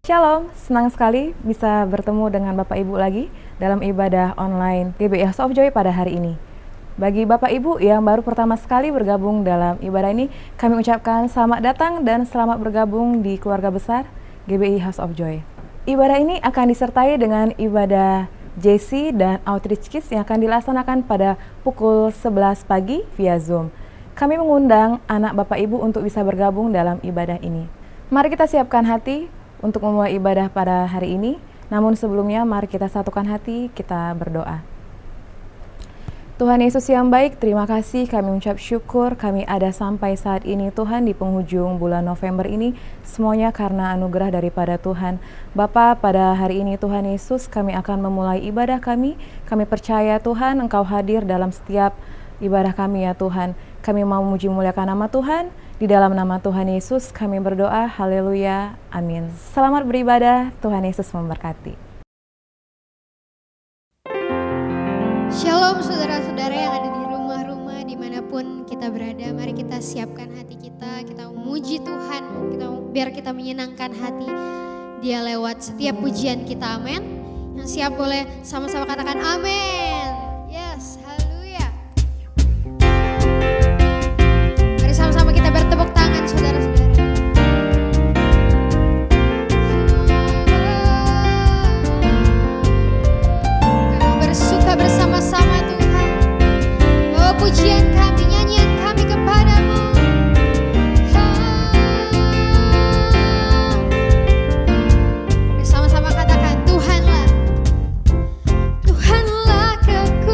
Shalom, senang sekali bisa bertemu dengan Bapak Ibu lagi dalam ibadah online GBI House of Joy pada hari ini. Bagi Bapak Ibu yang baru pertama sekali bergabung dalam ibadah ini, kami ucapkan selamat datang dan selamat bergabung di keluarga besar GBI House of Joy. Ibadah ini akan disertai dengan ibadah JC dan Outreach Kids yang akan dilaksanakan pada pukul 11 pagi via Zoom. Kami mengundang anak Bapak Ibu untuk bisa bergabung dalam ibadah ini. Mari kita siapkan hati untuk memulai ibadah pada hari ini. Namun sebelumnya mari kita satukan hati, kita berdoa. Tuhan Yesus yang baik, terima kasih, kami ucap syukur kami ada sampai saat ini Tuhan di penghujung bulan November ini, semuanya karena anugerah daripada Tuhan. Bapa, pada hari ini Tuhan Yesus kami akan memulai ibadah kami percaya Tuhan Engkau hadir dalam setiap ibadah kami ya Tuhan. Kami mau memuji muliakan nama Tuhan, di dalam nama Tuhan Yesus kami berdoa, haleluya, amin. Selamat beribadah, Tuhan Yesus memberkati. Shalom saudara-saudara yang ada di rumah-rumah dimanapun kita berada. Mari kita siapkan hati kita memuji Tuhan, biar kita menyenangkan hati Dia lewat setiap pujian kita, amin. Yang siap boleh sama-sama katakan amin. Yes, haleluya. Mari sama-sama kita bertepuk tangan saudara-saudara. Bersama-sama Tuhan, oh pujian kami, nyanyian kami kepadamu. Bersama-sama katakan Tuhanlah, Tuhanlah kekuatan.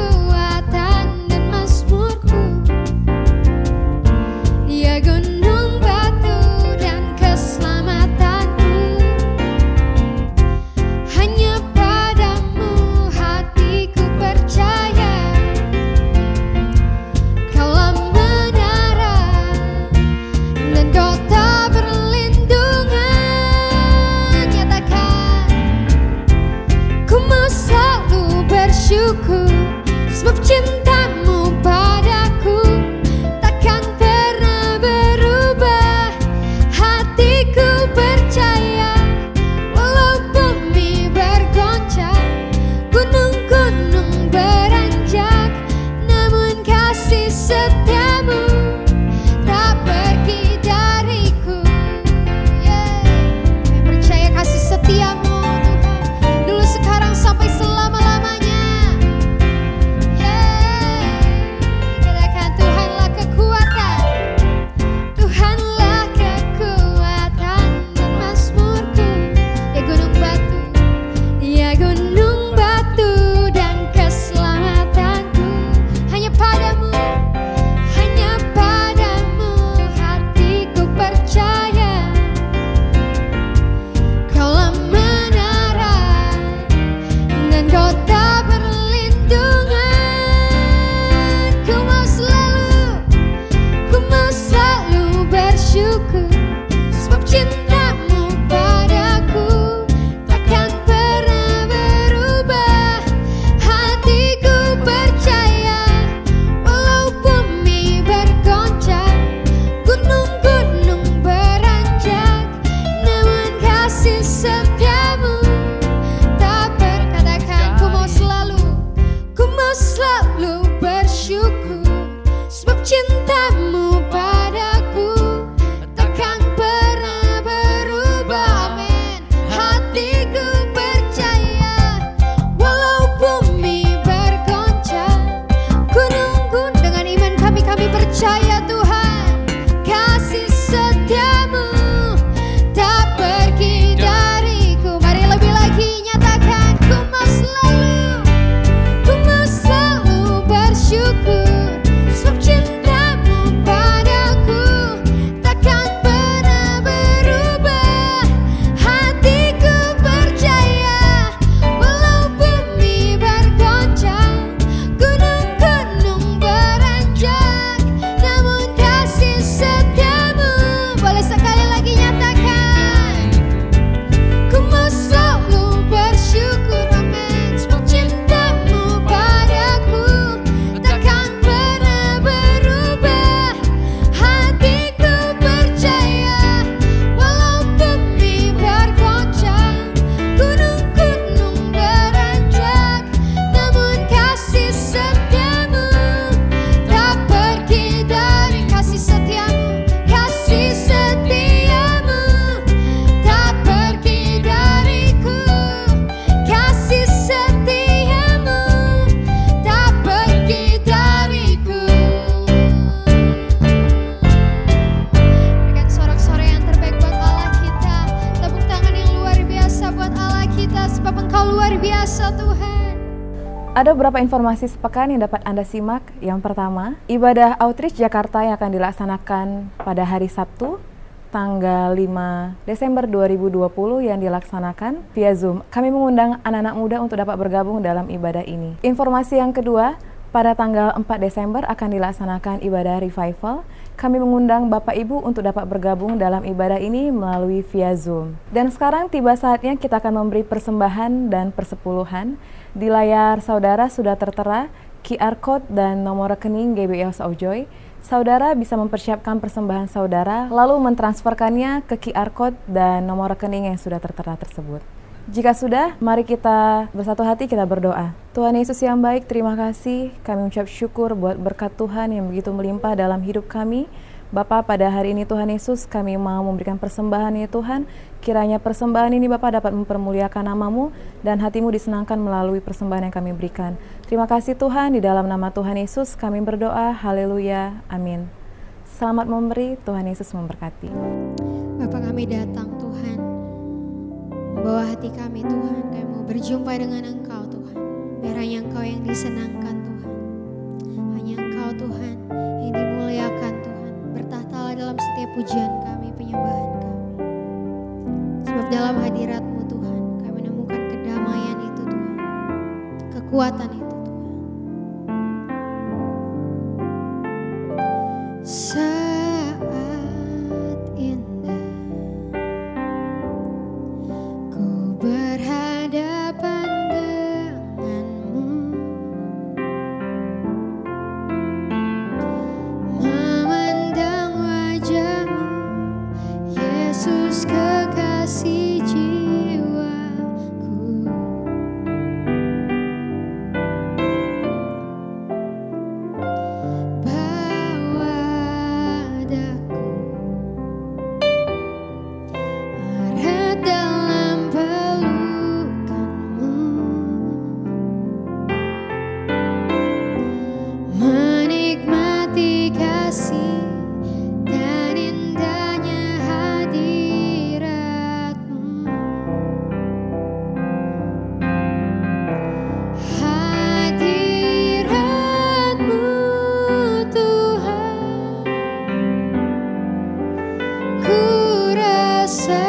biasa Tuhan. Ada beberapa informasi sepekan yang dapat Anda simak. Yang pertama, ibadah Outreach Jakarta yang akan dilaksanakan pada hari Sabtu, tanggal 5 Desember 2020 yang dilaksanakan via Zoom. Kami mengundang anak-anak muda untuk dapat bergabung dalam ibadah ini. Informasi yang kedua, pada tanggal 4 Desember akan dilaksanakan ibadah revival. Kami mengundang Bapak Ibu untuk dapat bergabung dalam ibadah ini melalui via Zoom. Dan sekarang tiba saatnya kita akan memberi persembahan dan persepuluhan. Di layar saudara sudah tertera QR Code dan nomor rekening GBI House of Joy. Saudara bisa mempersiapkan persembahan saudara, lalu mentransferkannya ke QR Code dan nomor rekening yang sudah tertera tersebut. Jika sudah, mari kita bersatu hati kita berdoa. Tuhan Yesus yang baik, terima kasih. Kami ucap syukur buat berkat Tuhan yang begitu melimpah dalam hidup kami. Bapa, pada hari ini Tuhan Yesus, kami mau memberikan persembahan ya Tuhan. Kiranya persembahan ini Bapa dapat mempermuliakan nama-Mu dan hati-Mu disenangkan melalui persembahan yang kami berikan. Terima kasih Tuhan, di dalam nama Tuhan Yesus kami berdoa. Haleluya. Amin. Selamat memberi, Tuhan Yesus memberkati. Bapa, kami datang Tuhan, membawa hati kami Tuhan. Kami mau berjumpa dengan Engkau Tuhan. Biar hanya Engkau yang disenangkan Tuhan. Hanya Engkau Tuhan yang dimuliakan Tuhan. Bertahtalah dalam setiap pujian kami, penyembahan kami. Sebab dalam hadirat-Mu Tuhan, kami menemukan kedamaian itu Tuhan. Kekuatan itu Tuhan. Saat indah ku berhadapan denganmu, memandang wajah-Mu, Yesus kekasih jiwaku. Bawa daku erat dalam pelukan-Mu, menikmati kasih dan indahnya hadirat-Mu. Hadirat-Mu Tuhan, ku rasakan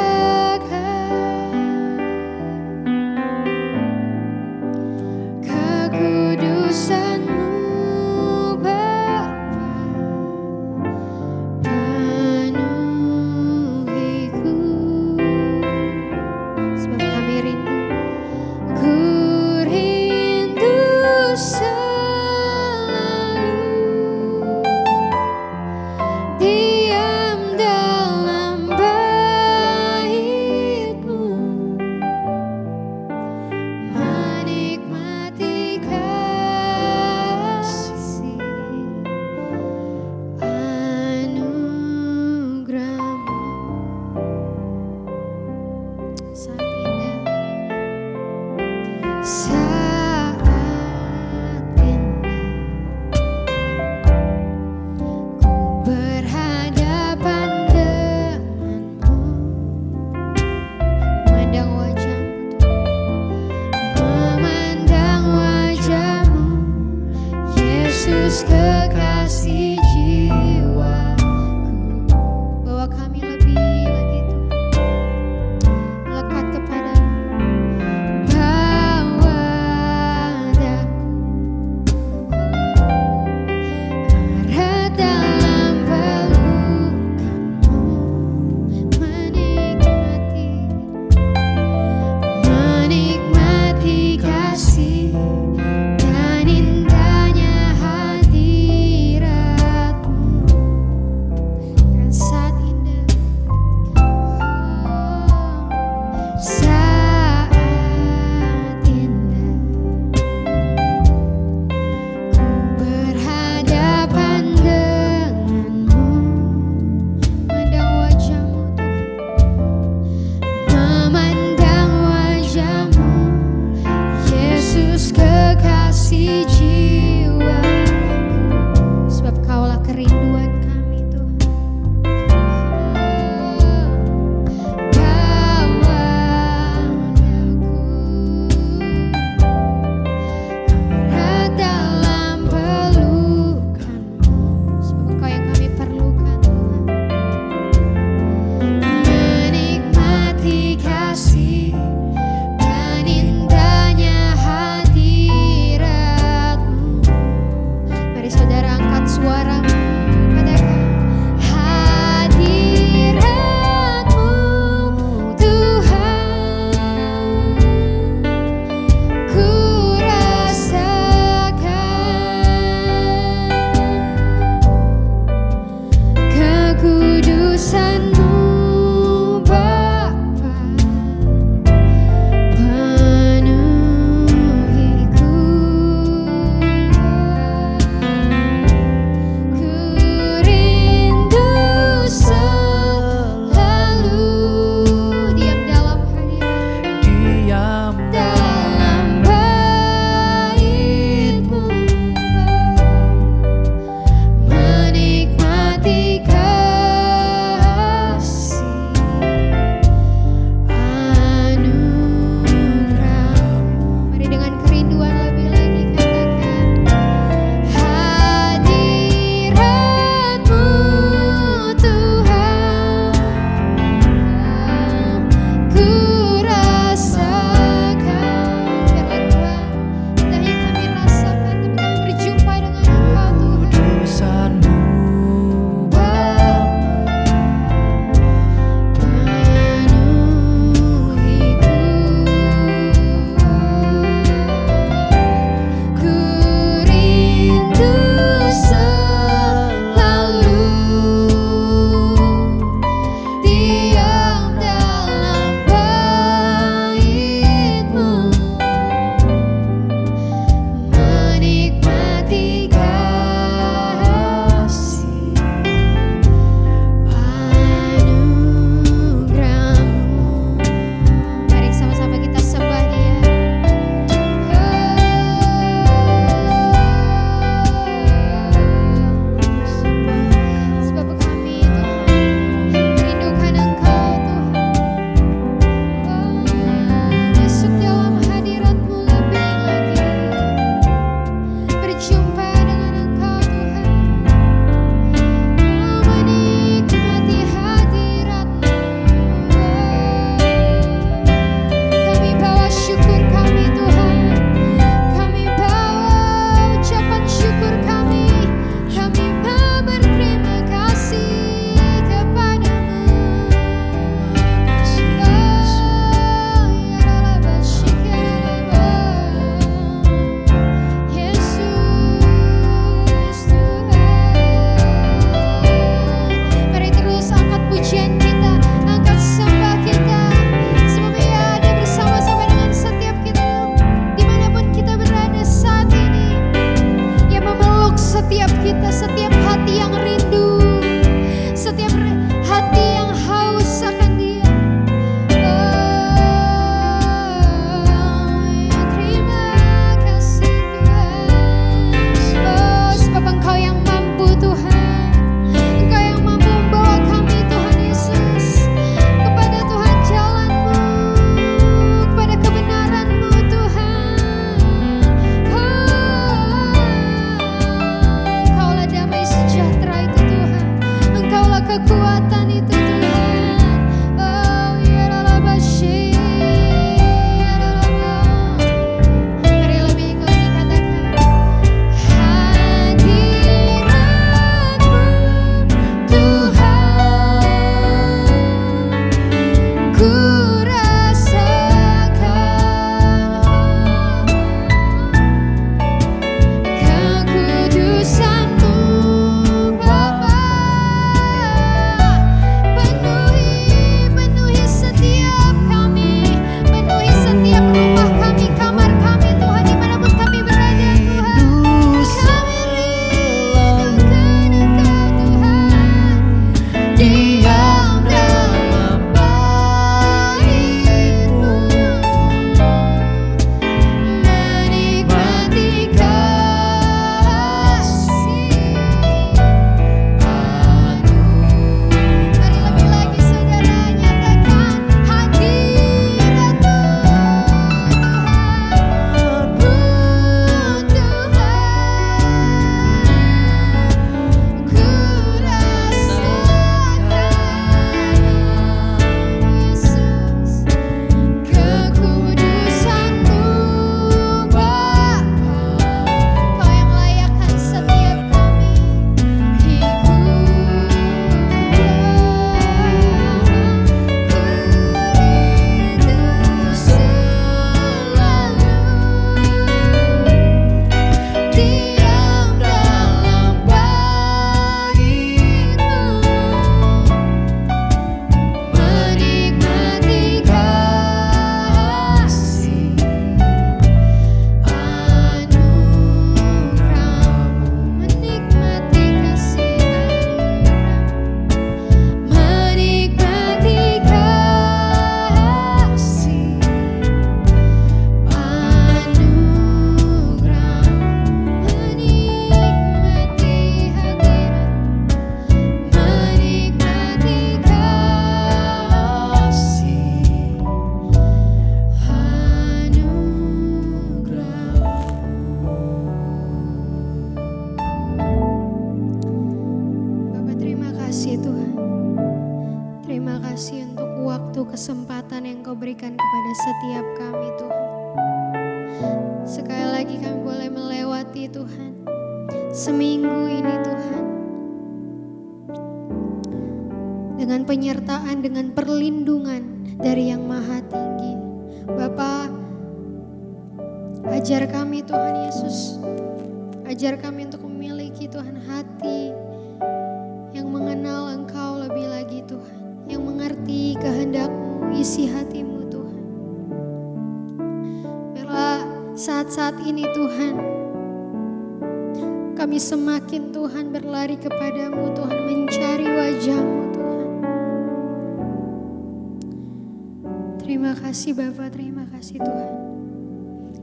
kekudusan-Mu Bapa, penuhiku. Sebab kami rindu, ku rindu selalu diam dalam bait-Mu, menikmati kasih anugerah-Mu. Saat indah, saat indah ku berhadapan denganmu, memandang wajah-Mu Tuhan, memandang wajah-Mu, Yesus kekasih jiwaku. Bawa kami lebih lagi Tuhan, melekat kepada-Mu. Bawa daku erat dalam pelukan-Mu, menikmati kasih dan indahnya hadirat-Mu. kasih dan indahnya hadirat-Mu. Mari saudara angkat suaramu, katakan hadirat-Mu Tuhan, ku rasakan kekudusan-Mu Bapa. yang Kau berikan kepada setiap kami Tuhan. Sekali lagi kami boleh melewati Tuhan seminggu ini Tuhan, dengan penyertaan, dengan perlindungan dari Yang Maha Tinggi. Bapa, ajar kami Tuhan Yesus, ajar kami untuk memiliki Tuhan hati yang mengenal Engkau lebih lagi Tuhan, yang mengerti kehendak-Mu, isi hati-Mu Tuhan. Biarlah saat-saat ini Tuhan, kami semakin Tuhan berlari kepadamu Tuhan, mencari wajah-Mu Tuhan. Terima kasih Bapa, terima kasih Tuhan.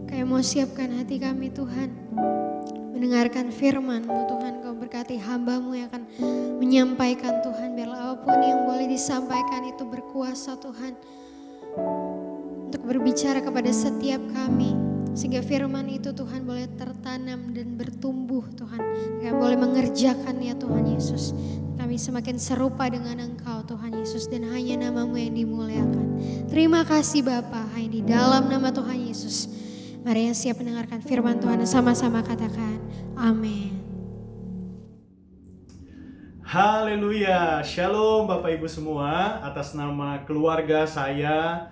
Kami mau siapkan hati kami Tuhan, mendengarkan firman-Mu Tuhan. Kau berkati hamba-Mu yang akan menyampaikan Tuhan. Biarlah apapun yang boleh disampaikan itu berkuasa Tuhan, untuk berbicara kepada setiap kami. Sehingga firman itu Tuhan boleh tertanam dan bertumbuh Tuhan. Kami boleh mengerjakannya Tuhan Yesus. Kami semakin serupa dengan Engkau Tuhan Yesus, dan hanya nama-Mu yang dimuliakan. Terima kasih Bapa, hanya di dalam nama Tuhan Yesus. Mari yang siap mendengarkan firman Tuhan, sama-sama katakan amin. Haleluya, shalom Bapak Ibu semua. Atas nama keluarga saya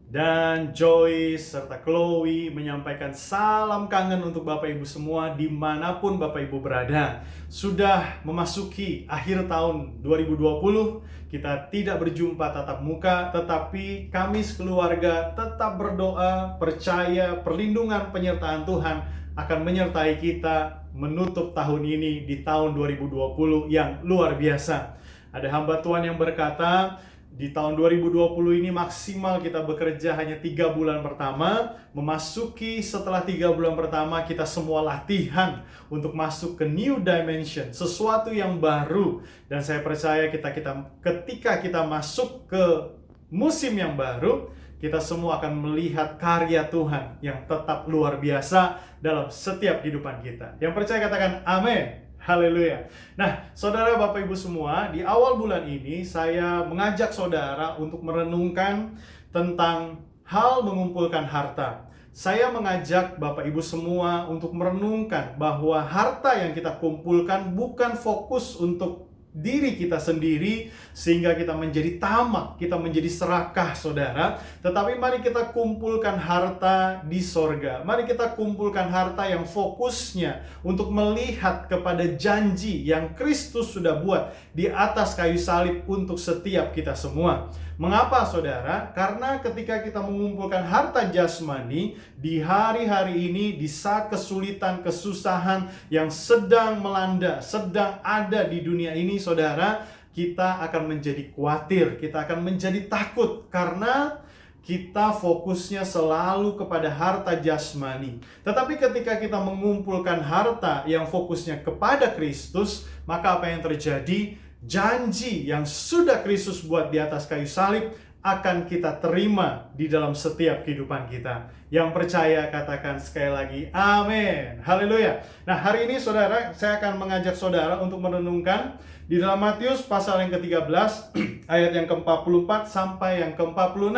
dan Joyce serta Chloe menyampaikan salam kangen untuk Bapak Ibu semua dimanapun Bapak Ibu berada. Sudah memasuki akhir tahun 2020, kita tidak berjumpa tatap muka, tetapi kami sekeluarga tetap berdoa, percaya perlindungan penyertaan Tuhan akan menyertai kita menutup tahun ini di tahun 2020 yang luar biasa. Ada hamba Tuhan yang berkata, di tahun 2020 ini maksimal kita bekerja hanya 3 bulan pertama. Memasuki setelah 3 bulan pertama, kita semua latihan untuk masuk ke new dimension, sesuatu yang baru. Dan saya percaya ketika kita masuk ke musim yang baru, kita semua akan melihat karya Tuhan yang tetap luar biasa dalam setiap kehidupan kita. Yang percaya katakan amin. Haleluya. Nah, saudara Bapak Ibu semua, di awal bulan ini saya mengajak saudara untuk merenungkan tentang hal mengumpulkan harta. Saya mengajak Bapak Ibu semua untuk merenungkan bahwa harta yang kita kumpulkan bukan fokus untuk diri kita sendiri sehingga kita menjadi tamak, kita menjadi serakah saudara. Tetapi mari kita kumpulkan harta di sorga. Mari kita kumpulkan harta yang fokusnya untuk melihat kepada janji yang Kristus sudah buat di atas kayu salib untuk setiap kita semua. Mengapa saudara? Karena ketika kita mengumpulkan harta jasmani di hari-hari ini, di saat kesulitan, kesusahan yang sedang melanda, sedang ada di dunia ini saudara, kita akan menjadi khawatir, kita akan menjadi takut karena kita fokusnya selalu kepada harta jasmani. Tetapi ketika kita mengumpulkan harta yang fokusnya kepada Kristus, maka apa yang terjadi? Janji yang sudah Kristus buat di atas kayu salib akan kita terima di dalam setiap kehidupan kita. Yang percaya katakan sekali lagi amin. Haleluya. Nah, hari ini saudara, saya akan mengajak saudara untuk merenungkan di dalam Matius pasal yang ke-13 ayat yang ke-44 sampai yang ke-46.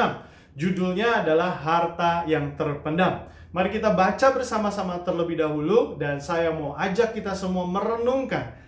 Judulnya adalah harta yang terpendam. Mari kita baca bersama-sama terlebih dahulu, dan saya mau ajak kita semua merenungkan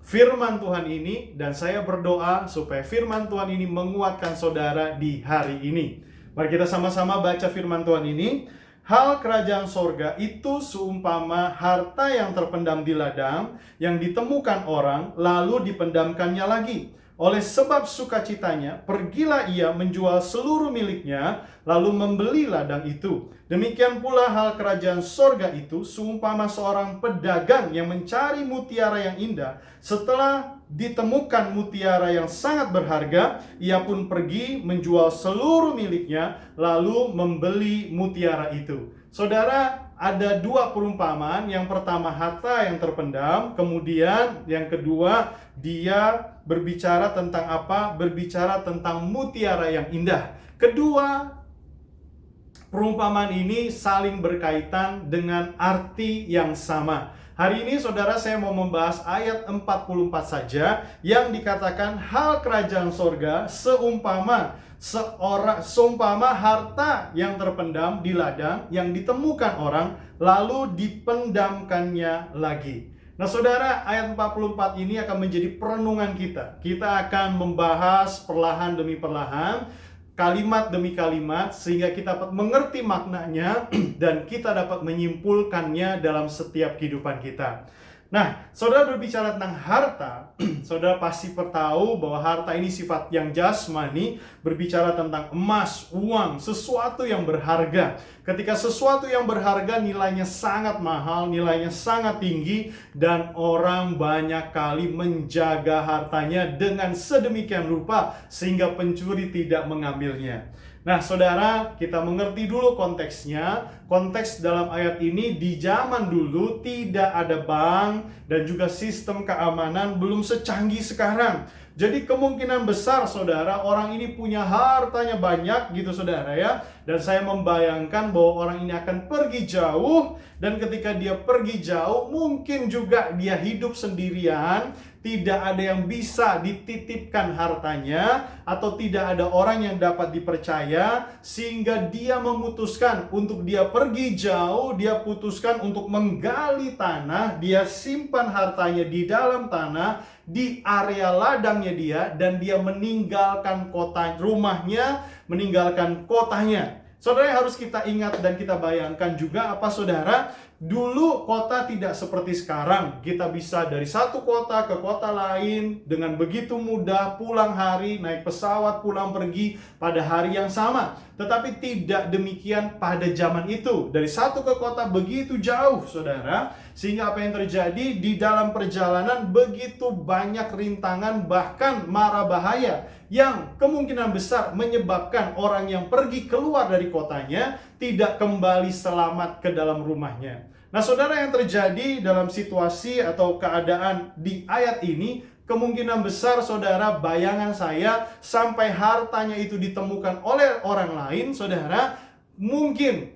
firman Tuhan ini, dan saya berdoa supaya firman Tuhan ini menguatkan saudara di hari ini. Mari kita sama-sama baca firman Tuhan ini. Hal kerajaan sorga itu seumpama harta yang terpendam di ladang, yang ditemukan orang, lalu dipendamkannya lagi. Oleh sebab sukacitanya, pergilah ia menjual seluruh miliknya, lalu membeli ladang itu. Demikian pula hal kerajaan sorga itu seumpama seorang pedagang yang mencari mutiara yang indah. Setelah ditemukan mutiara yang sangat berharga, ia pun pergi menjual seluruh miliknya, lalu membeli mutiara itu. Saudara, ada dua perumpamaan. Yang pertama harta yang terpendam, kemudian yang kedua dia berbicara tentang apa? Berbicara tentang mutiara yang indah. Kedua perumpamaan ini saling berkaitan dengan arti yang sama. Hari ini saudara, saya mau membahas ayat 44 saja yang dikatakan hal kerajaan sorga seumpama Seumpama harta yang terpendam di ladang yang ditemukan orang lalu dipendamkannya lagi. Nah saudara, ayat 44 ini akan menjadi perenungan kita. Kita akan membahas perlahan demi perlahan, kalimat demi kalimat, sehingga kita dapat mengerti maknanya dan kita dapat menyimpulkannya dalam setiap kehidupan kita. Nah, saudara berbicara tentang harta, saudara pasti tahu bahwa harta ini sifat yang jasmani, berbicara tentang emas, uang, sesuatu yang berharga. Ketika sesuatu yang berharga nilainya sangat mahal, nilainya sangat tinggi, dan orang banyak kali menjaga hartanya dengan sedemikian rupa sehingga pencuri tidak mengambilnya. Nah saudara, kita mengerti dulu konteksnya. Konteks dalam ayat ini, di zaman dulu tidak ada bank dan juga sistem keamanan belum secanggih sekarang. Jadi kemungkinan besar saudara, orang ini punya hartanya banyak gitu saudara ya. Dan saya membayangkan bahwa orang ini akan pergi jauh, dan ketika dia pergi jauh mungkin juga dia hidup sendirian. Tidak ada yang bisa dititipkan hartanya, atau tidak ada orang yang dapat dipercaya, sehingga dia memutuskan untuk dia pergi jauh. Dia putuskan untuk menggali tanah, dia simpan hartanya di dalam tanah, di area ladangnya dia, dan dia meninggalkan rumahnya, meninggalkan kotanya. Saudara, yang harus kita ingat dan kita bayangkan juga apa saudara? Dulu kota tidak seperti sekarang. Kita bisa dari satu kota ke kota lain dengan begitu mudah, pulang hari, naik pesawat, pulang pergi pada hari yang sama. Tetapi tidak demikian pada zaman itu. Dari satu ke kota begitu jauh saudara, sehingga apa yang terjadi di dalam perjalanan begitu banyak rintangan, bahkan mara bahaya yang kemungkinan besar menyebabkan orang yang pergi keluar dari kotanya tidak kembali selamat ke dalam rumahnya. Nah saudara, yang terjadi dalam situasi atau keadaan di ayat ini, kemungkinan besar saudara, bayangan saya, sampai hartanya itu ditemukan oleh orang lain, saudara, mungkin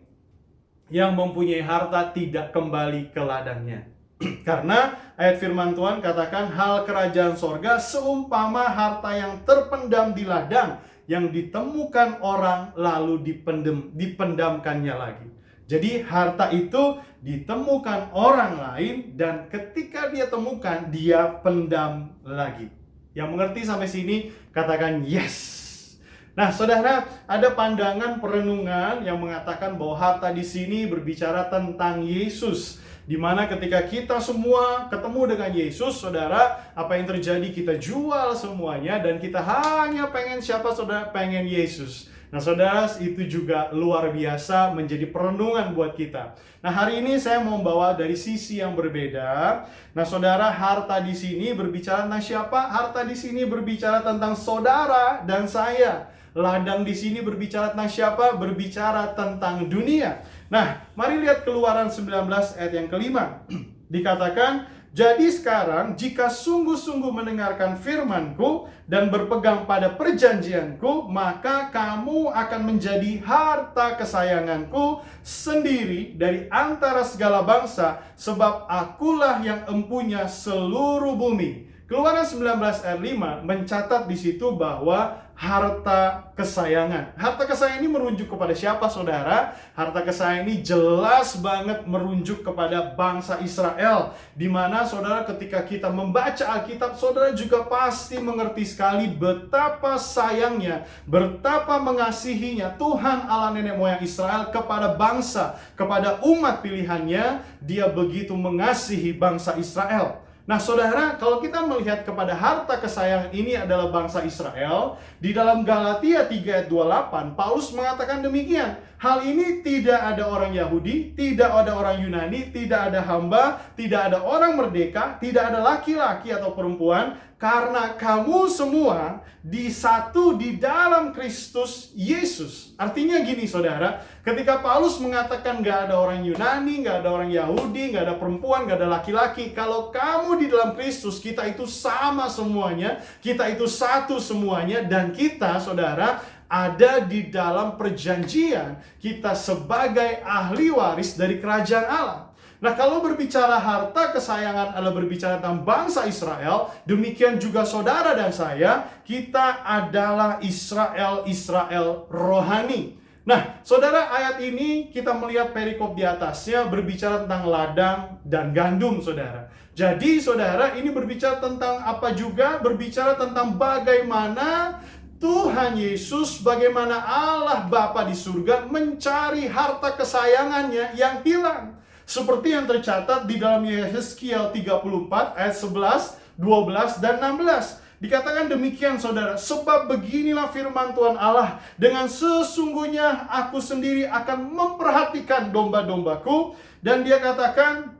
yang mempunyai harta tidak kembali ke ladangnya. Karena ayat firman Tuhan katakan, hal kerajaan sorga seumpama harta yang terpendam di ladang yang ditemukan orang lalu dipendamkannya lagi. Jadi harta itu ditemukan orang lain, dan ketika dia temukan, dia pendam lagi. Yang mengerti sampai sini katakan yes. Nah saudara, ada pandangan perenungan yang mengatakan bahwa harta di sini berbicara tentang Yesus, di mana ketika kita semua ketemu dengan Yesus, saudara, apa yang terjadi? Kita jual semuanya dan kita hanya pengen siapa saudara? Pengen Yesus. Nah saudara, itu juga luar biasa menjadi perenungan buat kita. Nah hari ini saya mau membawa dari sisi yang berbeda. Nah saudara, harta di sini berbicara tentang siapa? Harta di sini berbicara tentang saudara dan saya. Ladang di sini berbicara tentang siapa? Berbicara tentang dunia. Nah, mari lihat Keluaran 19 ayat yang kelima. Dikatakan, jadi sekarang jika sungguh-sungguh mendengarkan firman-Ku dan berpegang pada perjanjian-Ku, maka kamu akan menjadi harta kesayangan-Ku sendiri dari antara segala bangsa, sebab Akulah yang empunya seluruh bumi. Keluaran 19 ayat 5 mencatat di situ bahwa harta kesayangan. Harta kesayangan ini merujuk kepada siapa saudara? Harta kesayangan ini jelas banget merujuk kepada bangsa Israel. Di mana saudara, ketika kita membaca Alkitab, saudara juga pasti mengerti sekali betapa sayangnya, betapa mengasihinya Tuhan Allah nenek moyang Israel kepada bangsa, kepada umat pilihannya. Dia begitu mengasihi bangsa Israel. Nah saudara, kalau kita melihat kepada harta kesayangan ini adalah bangsa Israel, di dalam Galatia 3 ayat 28, Paulus mengatakan demikian. Hal ini tidak ada orang Yahudi, tidak ada orang Yunani, tidak ada hamba, tidak ada orang merdeka, tidak ada laki-laki atau perempuan, karena kamu semua disatu di dalam Kristus Yesus. Artinya gini saudara, ketika Paulus mengatakan gak ada orang Yunani, gak ada orang Yahudi, gak ada perempuan, gak ada laki-laki, kalau kamu di dalam Kristus, kita itu sama semuanya, kita itu satu semuanya, dan kita saudara ada di dalam perjanjian kita sebagai ahli waris dari kerajaan Allah. Nah, kalau berbicara harta kesayangan adalah berbicara tentang bangsa Israel, demikian juga saudara dan saya, kita adalah Israel rohani. Nah, saudara, ayat ini kita melihat perikop di atasnya berbicara tentang ladang dan gandum, saudara. Jadi, saudara, ini berbicara tentang apa juga? Berbicara tentang bagaimana Tuhan Yesus, bagaimana Allah Bapa di surga mencari harta kesayangannya yang hilang. Seperti yang tercatat di dalam Yehezkiel 34 ayat 11, 12, dan 16. Dikatakan demikian, saudara, sebab beginilah firman Tuhan Allah, dengan sesungguhnya aku sendiri akan memperhatikan domba-dombaku, dan dia katakan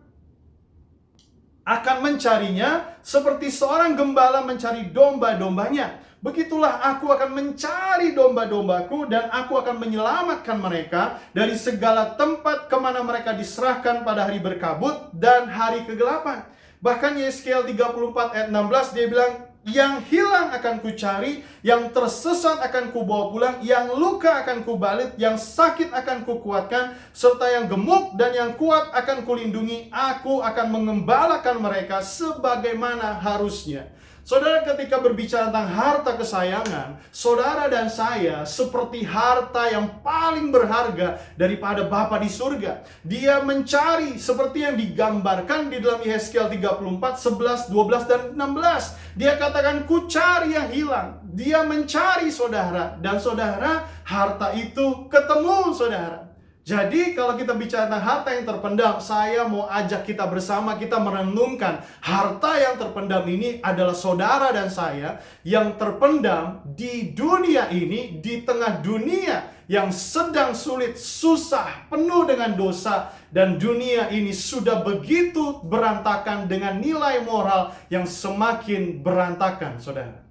akan mencarinya seperti seorang gembala mencari domba-dombanya. Begitulah aku akan mencari domba-dombaku, dan aku akan menyelamatkan mereka dari segala tempat kemana mereka diserahkan pada hari berkabut dan hari kegelapan. Bahkan Yehezkiel 34 ayat 16 dia bilang, yang hilang akan kucari, yang tersesat akan kubawa pulang, yang luka akan kubalit, yang sakit akan kukuatkan, serta yang gemuk dan yang kuat akan kulindungi. Aku akan mengembalakan mereka sebagaimana harusnya. Saudara, ketika berbicara tentang harta kesayangan, saudara dan saya seperti harta yang paling berharga daripada Bapa di surga. Dia mencari seperti yang digambarkan di dalam Yehezkiel 34, 11, 12, dan 16. Dia katakan, ku cari yang hilang. Dia mencari, saudara. Dan saudara, harta itu ketemu, saudara. Jadi kalau kita bicara tentang harta yang terpendam, saya mau ajak kita bersama, kita merenungkan harta yang terpendam ini adalah saudara dan saya yang terpendam di dunia ini, di tengah dunia yang sedang sulit, susah, penuh dengan dosa, dan dunia ini sudah begitu berantakan dengan nilai moral yang semakin berantakan, saudara.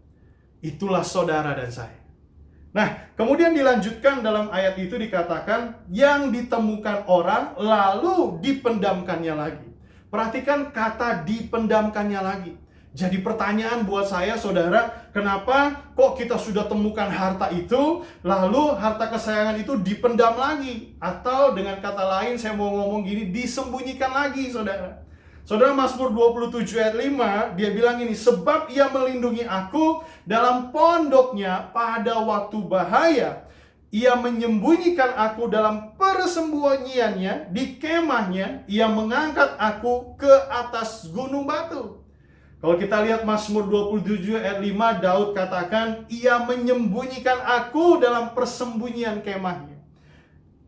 Itulah saudara dan saya. Nah, kemudian dilanjutkan dalam ayat itu dikatakan, yang ditemukan orang lalu dipendamkannya lagi. Perhatikan kata dipendamkannya lagi. Jadi pertanyaan buat saya, saudara, kenapa kok kita sudah temukan harta itu, lalu harta kesayangan itu dipendam lagi? Atau dengan kata lain, saya mau ngomong gini, disembunyikan lagi, saudara. Saudara, Mazmur 27 ayat 5, dia bilang ini, sebab ia melindungi aku dalam pondoknya pada waktu bahaya. Ia menyembunyikan aku dalam persembunyiannya, di kemahnya ia mengangkat aku ke atas gunung batu. Kalau kita lihat Mazmur 27 ayat 5, Daud katakan, ia menyembunyikan aku dalam persembunyian kemahnya.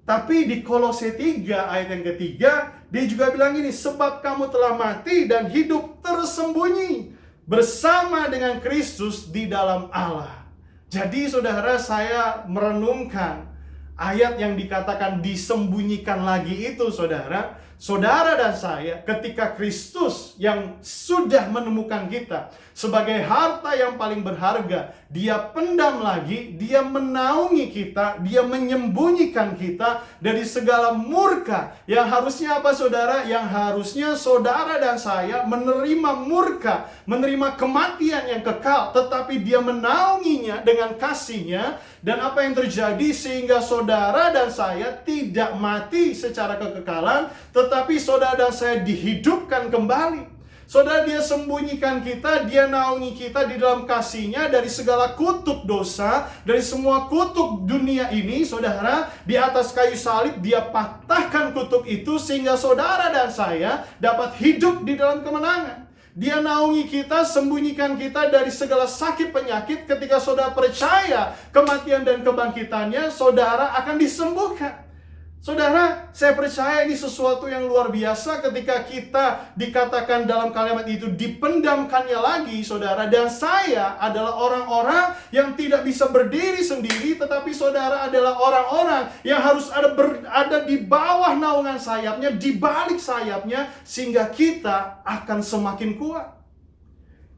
Tapi di Kolose 3 ayat yang ketiga, dia juga bilang ini, sebab kamu telah mati dan hidup tersembunyi bersama dengan Kristus di dalam Allah. Jadi saudara, saya merenungkan ayat yang dikatakan disembunyikan lagi itu, saudara. Saudara dan saya, ketika Kristus yang sudah menemukan kita sebagai harta yang paling berharga, dia pendam lagi, dia menaungi kita, dia menyembunyikan kita dari segala murka. Yang harusnya apa, saudara? Yang harusnya saudara dan saya menerima murka, menerima kematian yang kekal, tetapi dia menaunginya dengan kasihnya. Dan apa yang terjadi sehingga saudara dan saya tidak mati secara kekekalan, tetapi saudara dan saya dihidupkan kembali. Saudara, dia sembunyikan kita, dia naungi kita di dalam kasihnya dari segala kutuk dosa, dari semua kutuk dunia ini, saudara. Di atas kayu salib dia patahkan kutuk itu sehingga saudara dan saya dapat hidup di dalam kemenangan. Dia naungi kita, sembunyikan kita dari segala sakit penyakit. Ketika saudara percaya kematian dan kebangkitannya, saudara akan disembuhkan. Saudara, saya percaya ini sesuatu yang luar biasa ketika kita dikatakan dalam kalimat itu dipendamkannya lagi, saudara. Dan saya adalah orang-orang yang tidak bisa berdiri sendiri, tetapi saudara adalah orang-orang yang harus ada di bawah naungan sayapnya, di balik sayapnya, sehingga kita akan semakin kuat.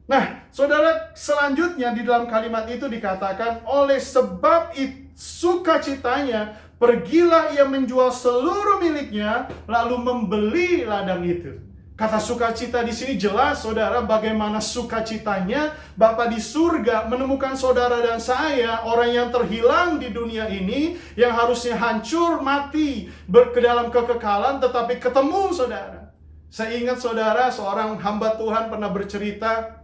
Nah, saudara, selanjutnya di dalam kalimat itu dikatakan, oleh sebab sukacitanya, pergilah ia menjual seluruh miliknya, lalu membeli ladang itu. Kata sukacita di sini jelas, saudara, bagaimana sukacitanya Bapa di surga menemukan saudara dan saya, orang yang terhilang di dunia ini, yang harusnya hancur, mati, ke dalam kekekalan, tetapi ketemu, saudara. Saya ingat, saudara, seorang hamba Tuhan pernah bercerita,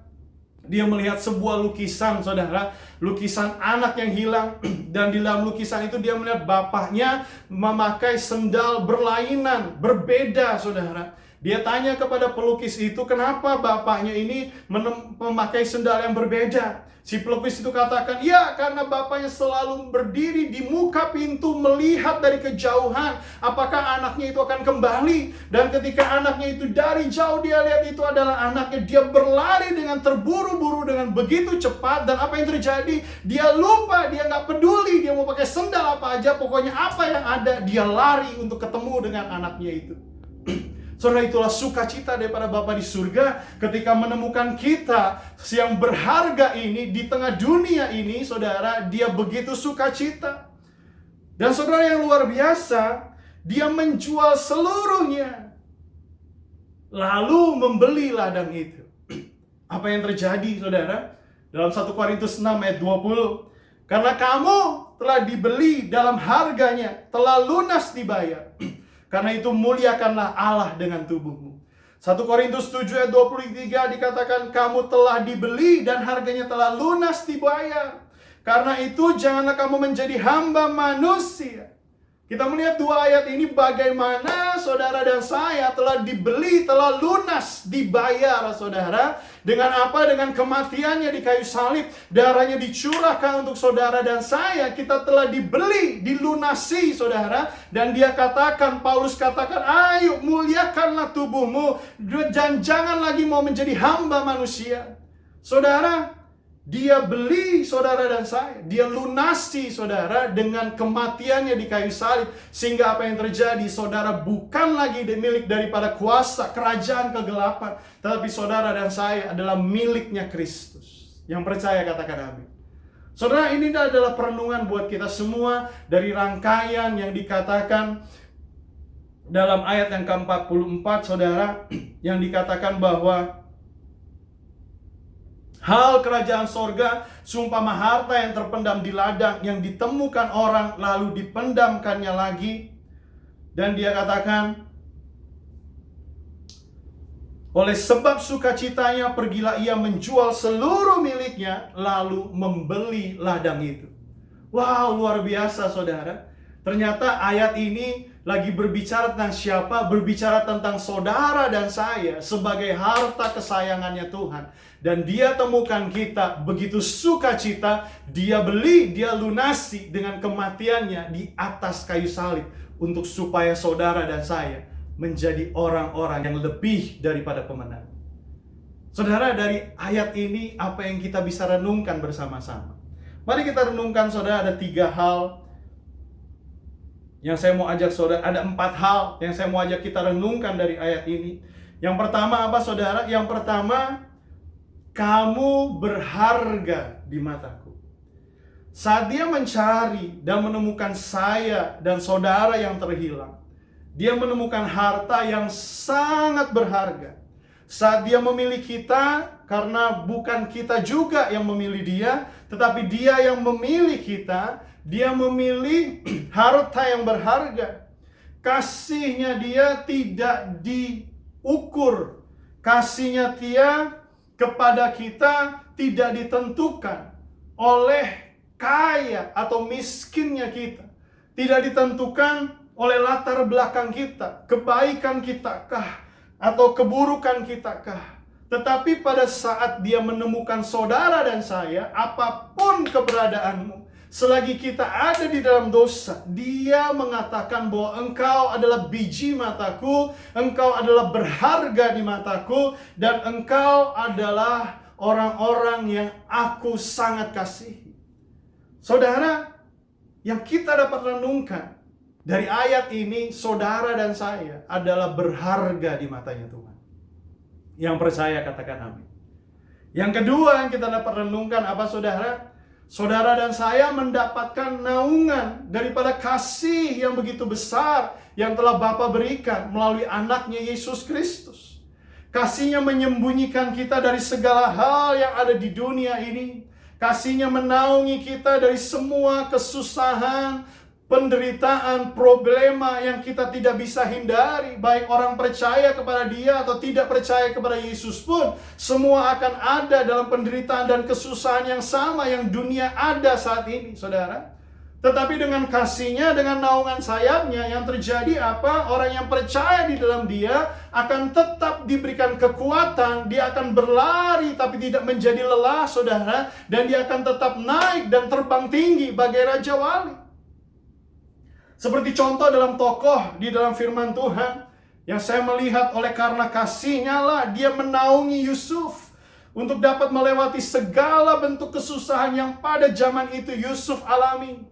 dia melihat sebuah lukisan, saudara, lukisan anak yang hilang, dan di dalam lukisan itu dia melihat bapaknya memakai sendal berlainan, berbeda, saudara. Dia tanya kepada pelukis itu, kenapa bapaknya ini memakai sendal yang berbeda? Si pelukis itu katakan, ya karena bapaknya selalu berdiri di muka pintu melihat dari kejauhan apakah anaknya itu akan kembali. Dan ketika anaknya itu dari jauh dia lihat itu adalah anaknya, dia berlari dengan terburu-buru dengan begitu cepat. Dan apa yang terjadi? Dia lupa, dia nggak peduli, dia mau pakai sendal apa aja, pokoknya apa yang ada, dia lari untuk ketemu dengan anaknya itu. Saudara, itulah sukacita daripada Bapa di surga ketika menemukan kita yang berharga ini di tengah dunia ini, saudara, dia begitu sukacita. Dan saudara yang luar biasa, dia menjual seluruhnya lalu membeli ladang itu. Apa yang terjadi, saudara? Dalam 1 Korintus 6 ayat 20, karena kamu telah dibeli dalam harganya, telah lunas dibayar. Karena itu muliakanlah Allah dengan tubuhmu. 1 Korintus 7 ayat 23 dikatakan, kamu telah dibeli dan harganya telah lunas dibayar. Karena itu janganlah kamu menjadi hamba manusia. Kita melihat dua ayat ini bagaimana saudara dan saya telah dibeli, telah lunas dibayar, saudara. Dengan apa? Dengan kematiannya di kayu salib. Darahnya dicurahkan untuk saudara dan saya. Kita telah dibeli, dilunasi, saudara. Dan dia katakan, Paulus katakan, ayo muliakanlah tubuhmu. Dan jangan lagi mau menjadi hamba manusia. Saudara, dia beli saudara dan saya. Dia lunasi saudara dengan kematiannya di kayu salib. Sehingga apa yang terjadi? Saudara bukan lagi milik daripada kuasa kerajaan kegelapan. Tetapi saudara dan saya adalah miliknya Kristus. Yang percaya katakan amin. Saudara, ini adalah perenungan buat kita semua. Dari rangkaian yang dikatakan dalam ayat yang ke-44, saudara, yang dikatakan bahwa hal kerajaan sorga, seumpama harta yang terpendam di ladang, yang ditemukan orang lalu dipendamkannya lagi. Dan dia katakan, oleh sebab sukacitanya pergilah ia menjual seluruh miliknya, lalu membeli ladang itu. Wow, luar biasa saudara. Ternyata ayat ini lagi berbicara tentang siapa? Berbicara tentang saudara dan saya sebagai harta kesayangannya Tuhan. Dan dia temukan kita begitu sukacita, dia beli, dia lunasi dengan kematiannya di atas kayu salib. Untuk supaya saudara dan saya menjadi orang-orang yang lebih daripada pemenang. Saudara, dari ayat ini apa yang kita bisa renungkan bersama-sama? Mari kita renungkan, saudara, ada 3 hal yang saya mau ajak saudara, ada 4 hal yang saya mau ajak kita renungkan dari ayat ini. Yang pertama apa, saudara? Yang pertama, kamu berharga di mataku. Saat dia mencari dan menemukan saya dan saudara yang terhilang, dia menemukan harta yang sangat berharga. Saat dia memilih kita, karena bukan kita juga yang memilih dia, tetapi dia yang memilih kita, dia memilih harta yang berharga. Kasihnya dia tidak diukur. Kasihnya dia kepada kita tidak ditentukan oleh kaya atau miskinnya kita. Tidak ditentukan oleh latar belakang kita, kebaikan kita kah, atau keburukan kita kah. Tetapi pada saat dia menemukan saudara dan saya, apapun keberadaanmu, selagi kita ada di dalam dosa, dia mengatakan bahwa engkau adalah biji mataku, engkau adalah berharga di mataku, dan engkau adalah orang-orang yang aku sangat kasihi. Saudara, yang kita dapat renungkan dari ayat ini, saudara dan saya adalah berharga di matanya Tuhan. Yang percaya katakan amin. Yang kedua yang kita dapat renungkan apa, saudara? Saudara dan saya mendapatkan naungan daripada kasih yang begitu besar yang telah Bapa berikan melalui anaknya Yesus Kristus. Kasih-Nya menyembunyikan kita dari segala hal yang ada di dunia ini. Kasih-Nya menaungi kita dari semua kesusahan, penderitaan, problema yang kita tidak bisa hindari. Baik orang percaya kepada Dia atau tidak percaya kepada Yesus pun, semua akan ada dalam penderitaan dan kesusahan yang sama yang dunia ada saat ini, saudara. Tetapi dengan kasih-Nya, dengan naungan sayap-Nya, yang terjadi apa? Orang yang percaya di dalam Dia akan tetap diberikan kekuatan. Dia akan berlari tapi tidak menjadi lelah, saudara. Dan dia akan tetap naik dan terbang tinggi bagai Raja Wali. Seperti contoh dalam tokoh di dalam firman Tuhan, yang saya melihat oleh karena kasih-Nya lah dia menaungi Yusuf untuk dapat melewati segala bentuk kesusahan yang pada zaman itu Yusuf alami.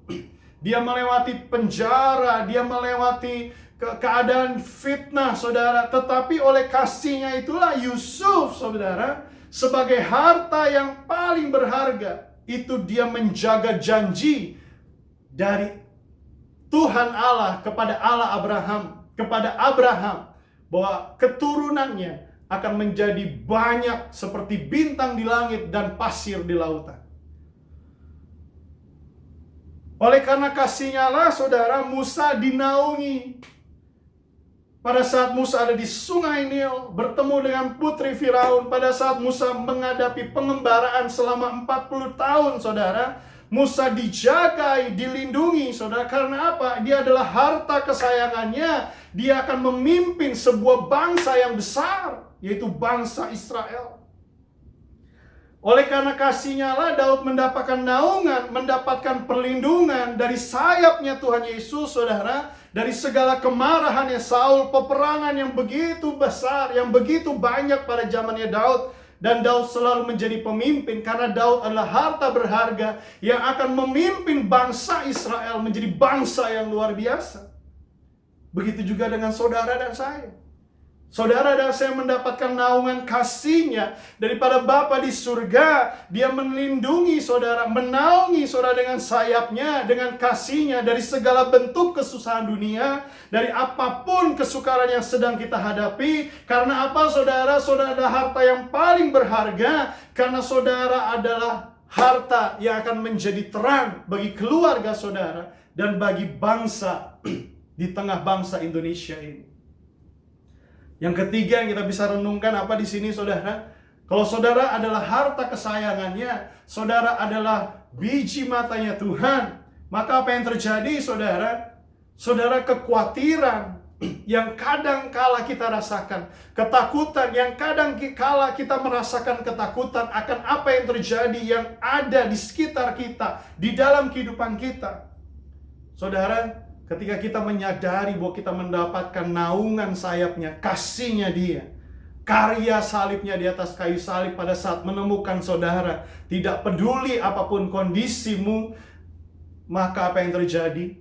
Dia melewati penjara, dia melewati keadaan fitnah, saudara. Tetapi oleh kasih-Nya itulah Yusuf, saudara, sebagai harta yang paling berharga, itu dia menjaga janji dari Tuhan Allah kepada Allah Abraham, bahwa keturunannya akan menjadi banyak seperti bintang di langit dan pasir di lautan. Oleh karena kasih-Nya lah, saudara, Musa dinaungi. Pada saat Musa ada di sungai Nil, bertemu dengan putri Firaun, pada saat Musa menghadapi pengembaraan selama 40 tahun, saudara, Musa dijagai, dilindungi, saudara. Karena apa? Dia adalah harta kesayangannya. Dia akan memimpin sebuah bangsa yang besar, yaitu bangsa Israel. Oleh karena kasih-Nya lah Daud mendapatkan naungan, mendapatkan perlindungan dari sayapnya Tuhan Yesus, saudara. Dari segala kemarahannya Saul, peperangan yang begitu besar, yang begitu banyak pada zamannya Daud. Dan Daud selalu menjadi pemimpin karena Daud adalah harta berharga yang akan memimpin bangsa Israel menjadi bangsa yang luar biasa. Begitu juga dengan saudara dan saya. Saudara dan saya mendapatkan naungan kasih-Nya daripada Bapa di surga. Dia melindungi saudara, menaungi saudara dengan sayap-Nya, dengan kasih-Nya dari segala bentuk kesusahan dunia, dari apapun kesukaran yang sedang kita hadapi. Karena apa, saudara? Saudara adalah harta yang paling berharga, karena saudara adalah harta yang akan menjadi terang bagi keluarga saudara dan bagi bangsa di tengah bangsa Indonesia ini. Yang ketiga yang kita bisa renungkan apa di sini, saudara? Kalau saudara adalah harta kesayangannya, saudara adalah biji matanya Tuhan, maka apa yang terjadi, saudara? Saudara, kekhawatiran yang kadang kala kita rasakan, ketakutan yang kadang kala kita merasakan ketakutan akan apa yang terjadi yang ada di sekitar kita, di dalam kehidupan kita. Saudara, ketika kita menyadari bahwa kita mendapatkan naungan sayapnya, kasih-Nya Dia, karya salibnya di atas kayu salib pada saat menemukan saudara, tidak peduli apapun kondisimu, maka apa yang terjadi?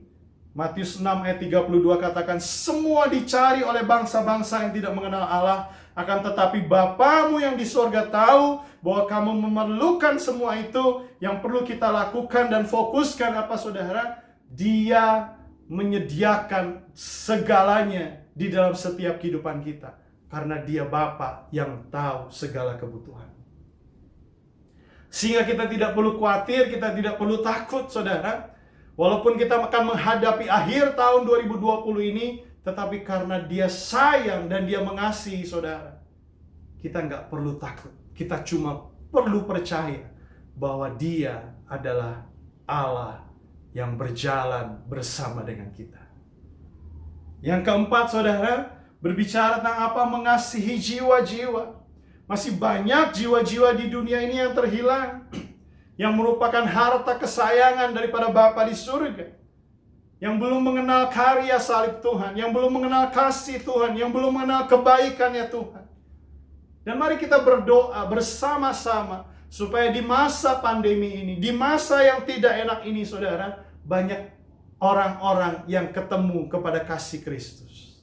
Matius 6 ayat 32 katakan, semua dicari oleh bangsa-bangsa yang tidak mengenal Allah, akan tetapi Bapamu yang di surga tahu bahwa kamu memerlukan semua itu. Yang perlu kita lakukan dan fokuskan apa, saudara? Dia menyediakan segalanya di dalam setiap kehidupan kita, karena Dia Bapa yang tahu segala kebutuhan. Sehingga kita tidak perlu khawatir, kita tidak perlu takut, saudara. Walaupun kita akan menghadapi akhir tahun 2020 ini, tetapi karena Dia sayang dan Dia mengasihi saudara, kita nggak perlu takut. Kita cuma perlu percaya bahwa Dia adalah Allah yang berjalan bersama dengan kita. Yang keempat, saudara, berbicara tentang apa? Mengasihi jiwa-jiwa. Masih banyak jiwa-jiwa di dunia ini yang terhilang, yang merupakan harta kesayangan daripada Bapa di surga, yang belum mengenal karya salib Tuhan, yang belum mengenal kasih Tuhan, yang belum mengenal kebaikannya Tuhan. Dan mari kita berdoa bersama-sama supaya di masa pandemi ini, di masa yang tidak enak ini, saudara, banyak orang-orang yang ketemu kepada kasih Kristus.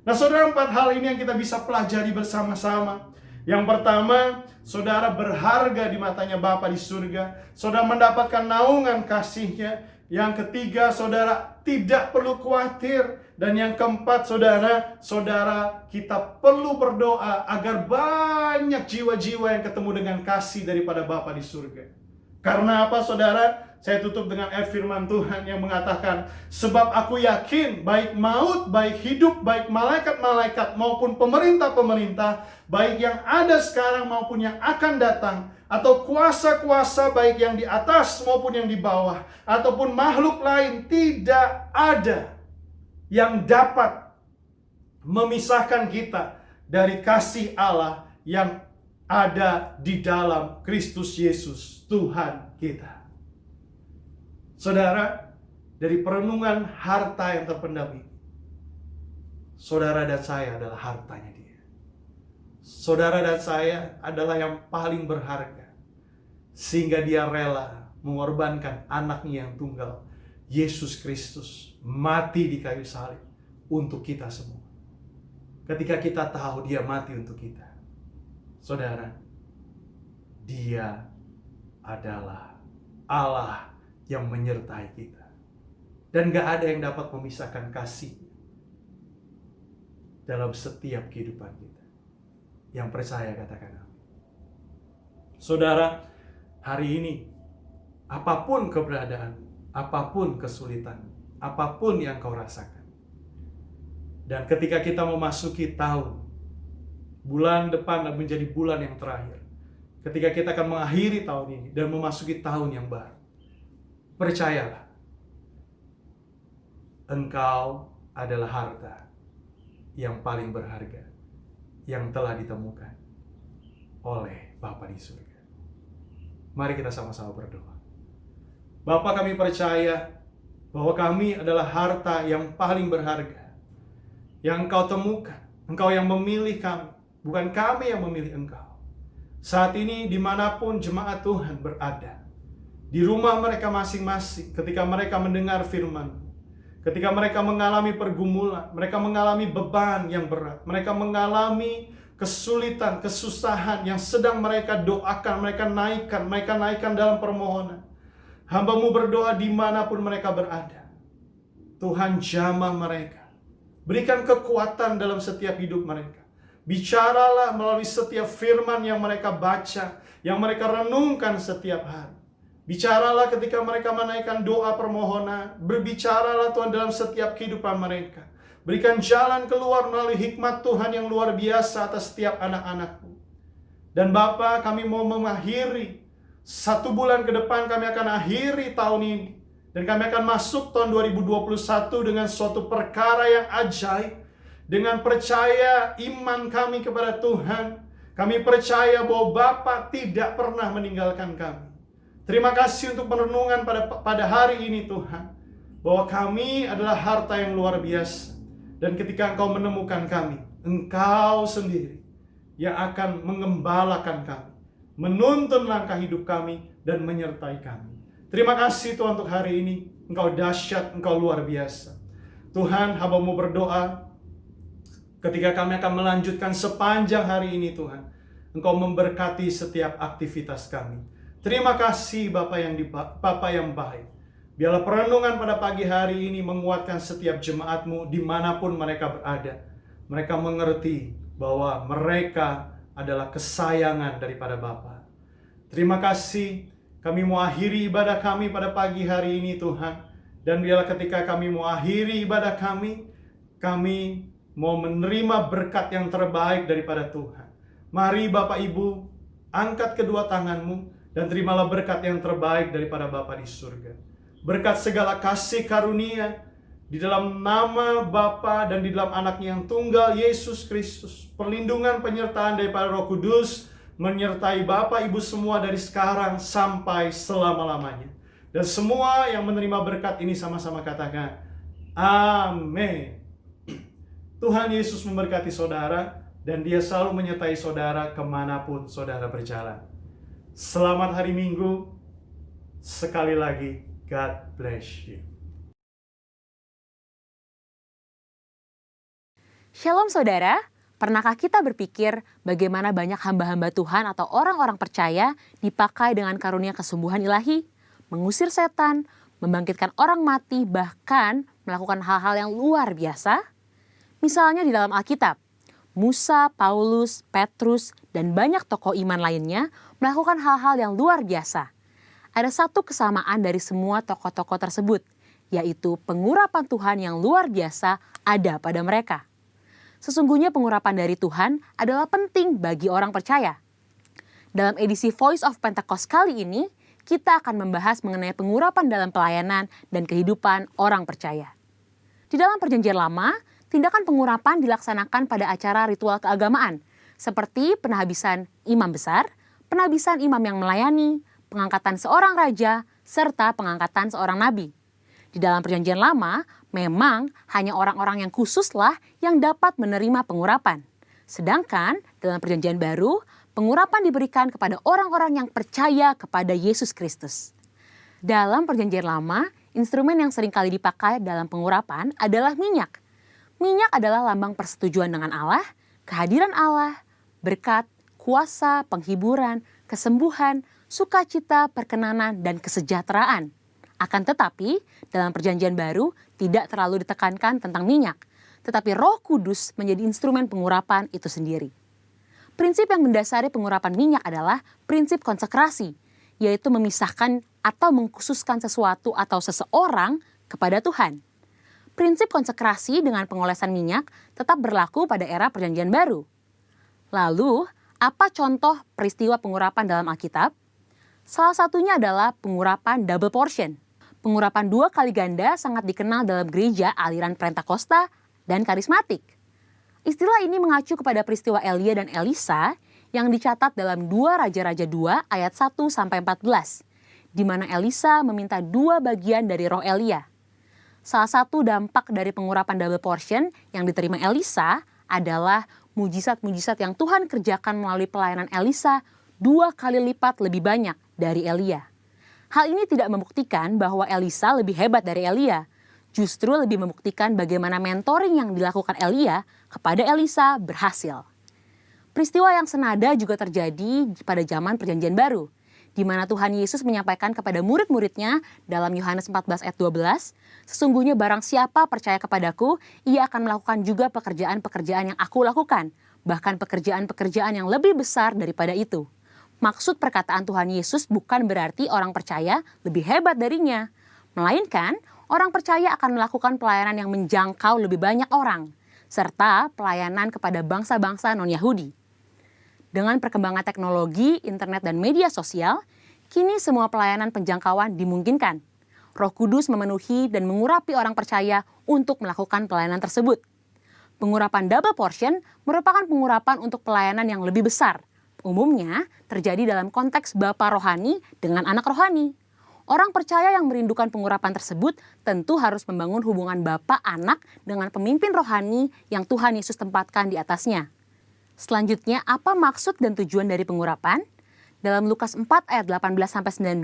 Nah, saudara, 4 hal ini yang kita bisa pelajari bersama-sama. Yang pertama, saudara berharga di matanya Bapa di surga. Saudara mendapatkan naungan kasih-Nya. Yang ketiga, saudara tidak perlu khawatir. Dan yang keempat, saudara kita perlu berdoa agar banyak jiwa-jiwa yang ketemu dengan kasih daripada Bapa di surga. Karena apa, saudara? Saya tutup dengan ayat firman Tuhan yang mengatakan, sebab aku yakin baik maut, baik hidup, baik malaikat-malaikat maupun pemerintah-pemerintah, baik yang ada sekarang maupun yang akan datang, atau kuasa-kuasa baik yang di atas maupun yang di bawah, ataupun makhluk lain, tidak ada yang dapat memisahkan kita dari kasih Allah yang ada di dalam Kristus Yesus Tuhan kita. Saudara, dari perenungan harta yang terpendam ini, saudara dan saya adalah hartanya Dia. Saudara dan saya adalah yang paling berharga, sehingga Dia rela mengorbankan anaknya yang tunggal, Yesus Kristus, mati di kayu salib untuk kita semua. Ketika kita tahu Dia mati untuk kita, saudara, Dia adalah Allah yang menyertai kita. Dan gak ada yang dapat memisahkan kasih dalam setiap kehidupan kita. Yang percaya katakan amin. Saudara, hari ini apapun keberadaan, apapun kesulitan, apapun yang kau rasakan, dan ketika kita memasuki tahun, bulan depan menjadi bulan yang terakhir, ketika kita akan mengakhiri tahun ini dan memasuki tahun yang baru, percayalah, engkau adalah harta yang paling berharga yang telah ditemukan oleh Bapa di surga. Mari kita sama-sama berdoa. Bapa, kami percaya bahwa kami adalah harta yang paling berharga yang Engkau temukan. Engkau yang memilih kami, bukan kami yang memilih Engkau. Saat ini dimanapun jemaat Tuhan berada, di rumah mereka masing-masing, ketika mereka mendengar firman, ketika mereka mengalami pergumulan, mereka mengalami beban yang berat, mereka mengalami kesulitan, kesusahan yang sedang mereka doakan, mereka naikkan dalam permohonan. Hamba-Mu berdoa dimanapun mereka berada. Tuhan, jamah mereka. Berikan kekuatan dalam setiap hidup mereka. Bicaralah melalui setiap firman yang mereka baca, yang mereka renungkan setiap hari. Bicaralah ketika mereka menaikkan doa permohonan. Berbicaralah Tuhan dalam setiap kehidupan mereka. Berikan jalan keluar melalui hikmat Tuhan yang luar biasa atas setiap anak-anak-Mu. Dan Bapa, kami mau mengakhiri 1 bulan ke depan, kami akan akhiri tahun ini. Dan kami akan masuk tahun 2021 dengan suatu perkara yang ajaib. Dengan percaya iman kami kepada Tuhan, kami percaya bahwa Bapa tidak pernah meninggalkan kami. Terima kasih untuk perenungan pada hari ini Tuhan, bahwa kami adalah harta yang luar biasa. Dan ketika Engkau menemukan kami, Engkau sendiri yang akan mengembalakan kami, menuntun langkah hidup kami, dan menyertai kami. Terima kasih Tuhan untuk hari ini. Engkau dahsyat, Engkau luar biasa. Tuhan, hamba-Mu berdoa, ketika kami akan melanjutkan sepanjang hari ini Tuhan, Engkau memberkati setiap aktivitas kami. Terima kasih Bapa yang baik. Biarlah perenungan pada pagi hari ini menguatkan setiap jemaat-Mu dimanapun mereka berada. Mereka mengerti bahwa mereka adalah kesayangan daripada Bapa. Terima kasih, kami mau akhiri ibadah kami pada pagi hari ini Tuhan. Dan biarlah ketika kami mau akhiri ibadah kami mau menerima berkat yang terbaik daripada Tuhan. Mari Bapak Ibu, angkat kedua tangan-Mu dan terimalah berkat yang terbaik daripada Bapa di surga. Berkat segala kasih karunia di dalam nama Bapa dan di dalam Anaknya yang tunggal, Yesus Kristus. Perlindungan penyertaan daripada Roh Kudus menyertai Bapak Ibu semua dari sekarang sampai selama-lamanya. Dan semua yang menerima berkat ini sama-sama katakan, amin. Tuhan Yesus memberkati saudara, dan Dia selalu menyertai saudara kemanapun saudara berjalan. Selamat hari Minggu. Sekali lagi, God bless you. Shalom saudara, pernahkah kita berpikir bagaimana banyak hamba-hamba Tuhan atau orang-orang percaya dipakai dengan karunia kesembuhan ilahi, mengusir setan, membangkitkan orang mati, bahkan melakukan hal-hal yang luar biasa? Misalnya di dalam Alkitab, Musa, Paulus, Petrus, dan banyak tokoh iman lainnya melakukan hal-hal yang luar biasa. Ada satu kesamaan dari semua tokoh-tokoh tersebut, yaitu pengurapan Tuhan yang luar biasa ada pada mereka. Sesungguhnya pengurapan dari Tuhan adalah penting bagi orang percaya. Dalam edisi Voice of Pentecost kali ini, kita akan membahas mengenai pengurapan dalam pelayanan dan kehidupan orang percaya. Di dalam Perjanjian Lama, tindakan pengurapan dilaksanakan pada acara ritual keagamaan, seperti penahabisan imam besar, penahabisan imam yang melayani, pengangkatan seorang raja, serta pengangkatan seorang nabi. Di dalam Perjanjian Lama, memang hanya orang-orang yang khususlah yang dapat menerima pengurapan. Sedangkan dalam Perjanjian Baru, pengurapan diberikan kepada orang-orang yang percaya kepada Yesus Kristus. Dalam Perjanjian Lama, instrumen yang sering kali dipakai dalam pengurapan adalah minyak. Minyak adalah lambang persetujuan dengan Allah, kehadiran Allah, berkat, kuasa, penghiburan, kesembuhan, sukacita, perkenanan, dan kesejahteraan. Akan tetapi, dalam Perjanjian Baru tidak terlalu ditekankan tentang minyak, tetapi Roh Kudus menjadi instrumen pengurapan itu sendiri. Prinsip yang mendasari pengurapan minyak adalah prinsip konsekrasi, yaitu memisahkan atau mengkhususkan sesuatu atau seseorang kepada Tuhan. Prinsip konsekrasi dengan pengolesan minyak tetap berlaku pada era Perjanjian Baru. Lalu, apa contoh peristiwa pengurapan dalam Alkitab? Salah satunya adalah pengurapan double portion. Pengurapan 2 kali ganda sangat dikenal dalam gereja aliran Pentakosta dan karismatik. Istilah ini mengacu kepada peristiwa Elia dan Elisa yang dicatat dalam 2 Raja-Raja 2 ayat 1-14, di mana Elisa meminta 2 bagian dari roh Elia. Salah satu dampak dari pengurapan double portion yang diterima Elisa adalah mujizat-mujizat yang Tuhan kerjakan melalui pelayanan Elisa 2 kali lipat lebih banyak dari Elia. Hal ini tidak membuktikan bahwa Elisa lebih hebat dari Elia, justru lebih membuktikan bagaimana mentoring yang dilakukan Elia kepada Elisa berhasil. Peristiwa yang senada juga terjadi pada zaman Perjanjian Baru, di mana Tuhan Yesus menyampaikan kepada murid-muridnya dalam Yohanes 14 ayat 12, "Sesungguhnya barang siapa percaya kepadaku, ia akan melakukan juga pekerjaan-pekerjaan yang aku lakukan, bahkan pekerjaan-pekerjaan yang lebih besar daripada itu." Maksud perkataan Tuhan Yesus bukan berarti orang percaya lebih hebat darinya, melainkan orang percaya akan melakukan pelayanan yang menjangkau lebih banyak orang, serta pelayanan kepada bangsa-bangsa non-Yahudi. Dengan perkembangan teknologi, internet, dan media sosial, kini semua pelayanan penjangkauan dimungkinkan. Roh Kudus memenuhi dan mengurapi orang percaya untuk melakukan pelayanan tersebut. Pengurapan double portion merupakan pengurapan untuk pelayanan yang lebih besar. Umumnya terjadi dalam konteks bapa rohani dengan anak rohani. Orang percaya yang merindukan pengurapan tersebut tentu harus membangun hubungan bapa anak dengan pemimpin rohani yang Tuhan Yesus tempatkan di atasnya. Selanjutnya, apa maksud dan tujuan dari pengurapan? Dalam Lukas 4 ayat 18-19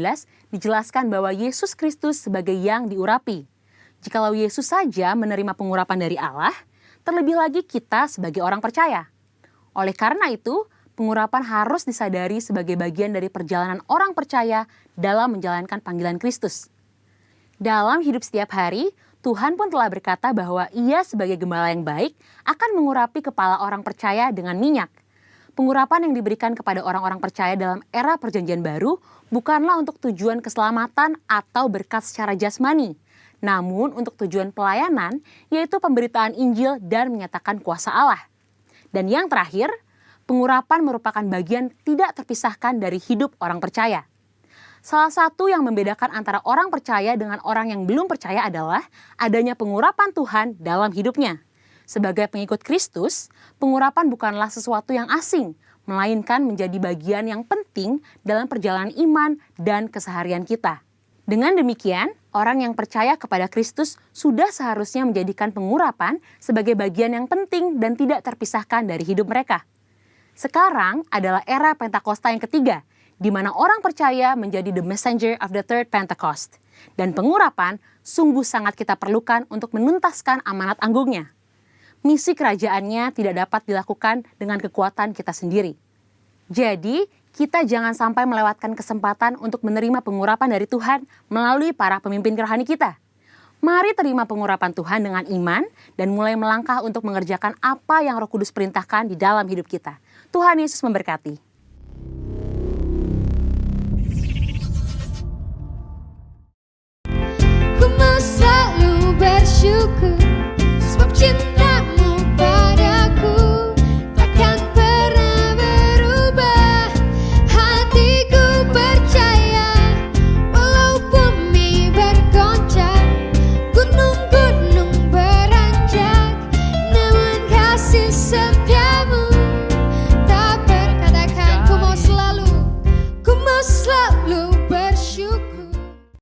dijelaskan bahwa Yesus Kristus sebagai yang diurapi. Jikalau Yesus saja menerima pengurapan dari Allah, terlebih lagi kita sebagai orang percaya. Oleh karena itu, pengurapan harus disadari sebagai bagian dari perjalanan orang percaya dalam menjalankan panggilan Kristus. Dalam hidup setiap hari, Tuhan pun telah berkata bahwa Ia sebagai gembala yang baik akan mengurapi kepala orang percaya dengan minyak. Pengurapan yang diberikan kepada orang-orang percaya dalam era Perjanjian Baru bukanlah untuk tujuan keselamatan atau berkat secara jasmani, namun untuk tujuan pelayanan, yaitu pemberitaan Injil dan menyatakan kuasa Allah. Dan yang terakhir, pengurapan merupakan bagian tidak terpisahkan dari hidup orang percaya. Salah satu yang membedakan antara orang percaya dengan orang yang belum percaya adalah adanya pengurapan Tuhan dalam hidupnya. Sebagai pengikut Kristus, pengurapan bukanlah sesuatu yang asing, melainkan menjadi bagian yang penting dalam perjalanan iman dan keseharian kita. Dengan demikian, orang yang percaya kepada Kristus sudah seharusnya menjadikan pengurapan sebagai bagian yang penting dan tidak terpisahkan dari hidup mereka. Sekarang adalah era Pentakosta yang ketiga, di mana orang percaya menjadi the messenger of the third Pentecost. Dan pengurapan sungguh sangat kita perlukan untuk menuntaskan amanat anggungnya. Misi kerajaannya tidak dapat dilakukan dengan kekuatan kita sendiri. Jadi, kita jangan sampai melewatkan kesempatan untuk menerima pengurapan dari Tuhan melalui para pemimpin rohani kita. Mari terima pengurapan Tuhan dengan iman dan mulai melangkah untuk mengerjakan apa yang Roh Kudus perintahkan di dalam hidup kita. Tuhan Yesus memberkati.